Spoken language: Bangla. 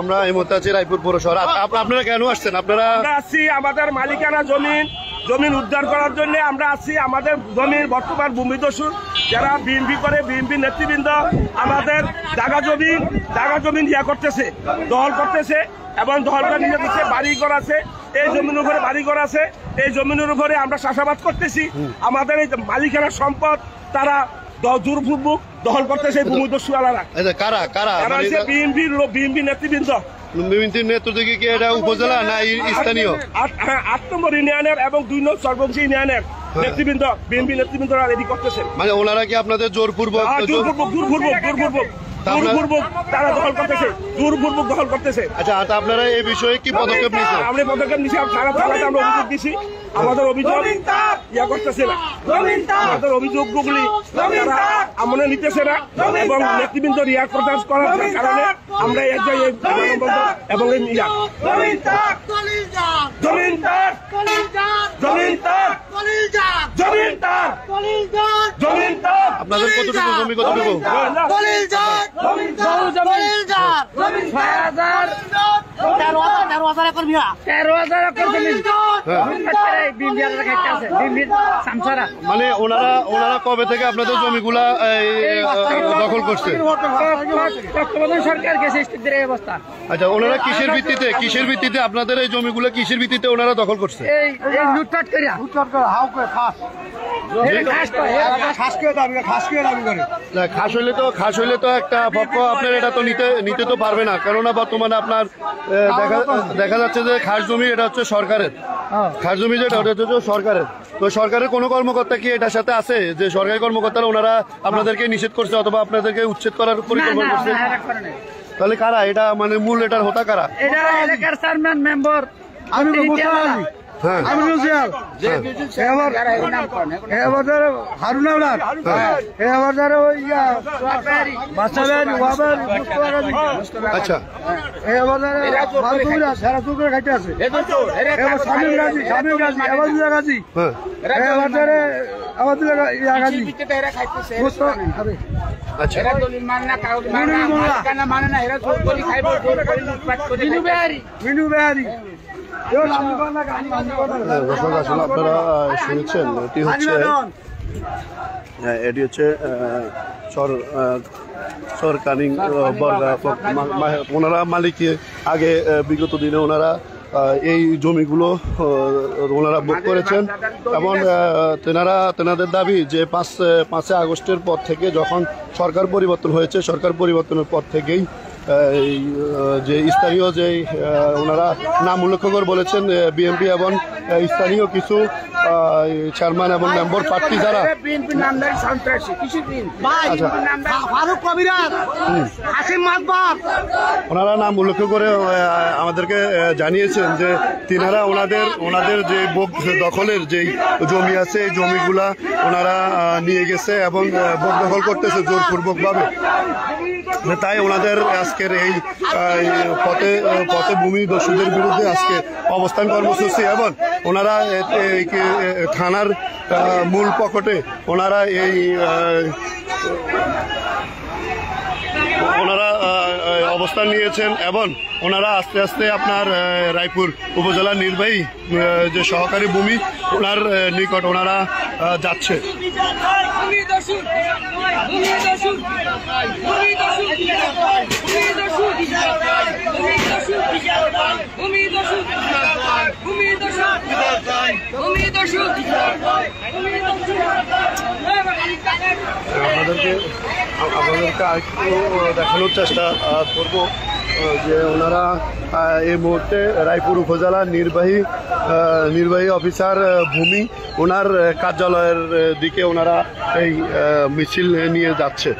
আমরা এই মুহূর্তে আছি রায়পুর পৌরসভা। আপনারা কেন আসছেন? আপনারা আসছি আমাদের মালিকানা জমিন উদ্ধার করার জন্য। আমরা আসছি আমাদের জমির বর্তমান ভূমিদস্যু যারা বিএনপি করে, বিএনপি নেতৃবৃন্দ আমাদের জায়গা জমিন ইয়া করতেছে, দখল করতেছে এবং দখল করে নিয়ে দিচ্ছে। বাড়িঘর আছে, এই জমির উপরে বাড়িঘর আছে, এই জমিনের উপরে আমরা চাষাবাদ করতেছি। আমাদের এই মালিকানার সম্পদ তারা জোরপূর্বক দখল করতেছে ভূমিদস্যু আলারা। কারা বিএনপি নেতৃবৃন্দ। নেতৃত্ব কি এটা উপজেলা না স্থানীয়? ৮ নম্বর ইউনিয়নের এবং ২ নম্বর সর্বংশী ইউনিয়নের নেতৃবৃন্দ, বিএনপি নেতৃবৃন্দ রেডি করতেছে। মানে ওনারা কি আপনাদের জোরপূর্বক তারা দখল করতেছে, জোরপূর্বক দখল করতেছে। আচ্ছা, আপনারা এই বিষয়ে কি পদক্ষেপ নিয়েছেন? আমরা পদক্ষেপ নিয়েছি, থানাতে আমরা অভিযোগ দিছি। আমাদের অভিযোগ ইয়া করতেছে না, আমাদের অভিযোগগুলি আমরা নিতেছে না এবং নেতৃবৃন্দ রিয়াক্ট করার কারণে আমরা এবং আপনাদের কতটুকু জমি, কতটুকু? মানে ওনারা কবে থেকে আপনাদের জমিগুলা দখল করছে? আচ্ছা, ওনারা কিসের ভিত্তিতে আপনাদের এই জমিগুলো কিসের ভিত্তিতে ওনারা দখল করছে? খাস হইলে তো একটা পক্ষ আপনার এটা তো নিতে তো পারবে না, কেননা বর্তমানে আপনার দেখা যাচ্ছে যে খাস জমি এটা হচ্ছে সরকারের। খাস জমি যেটা ওটা হচ্ছে সরকারের। তো সরকারের কোনো কর্মকর্তা কি এটার সাথে আছে যে সরকারি কর্মকর্তারা ওনারা আপনাদেরকে নিষেধ করছে অথবা আপনাদেরকে উচ্ছেদ করার পরিকল্পনা করছে? তাহলে কারা এটা, মানে মূল এটার হোতা কারা? দর্শক, আসলে আপনারা শুনেছেন এটি হচ্ছে সরকারি ওনারা মালিক। আগে বিগত দিনে ওনারা এই জমিগুলো ওনারা ভোগ করেছেন এবং তেনাদের দাবি যে 5 আগস্টের পর থেকে যখন সরকার পরিবর্তন হয়েছে, সরকার পরিবর্তনের পর থেকেই যে স্থানীয় যে ওনারা নাম উল্লেখ করে বলেছেন বিএনপি এবং স্থানীয় কিছু চেয়ারম্যান এবং মেম্বার প্রার্থী যারা ওনারা নাম উল্লেখ করে আমাদেরকে জানিয়েছেন যে তিনারা ওনাদের যে দখলের যে জমি আছে এই জমিগুলা ওনারা নিয়ে গেছে এবং দখল করতেছে জোরপূর্বকভাবে। তাই ওনাদের আজকের এই পথে ভূমি দস্যুদের বিরুদ্ধে আজকে অবস্থান কর্মসূচি এবং ওনারা থানার মূল পকেটে ওনারা অবস্থান নিয়েছেন এবং ওনারা আস্তে আস্তে আপনার রায়পুর উপজেলার নির্বাহী যে সহকারী ভূমি ওনার নিকট ওনারা যাচ্ছে। আপনাদেরকে আরেকটু দেখানোর চেষ্টা করব যে ওনারা এই মুহূর্তে রায়পুর উপজেলার নির্বাহী অফিসার ভূমি ওনার কার্যালয়ের দিকে ওনারা এই মিছিল নিয়ে যাচ্ছে।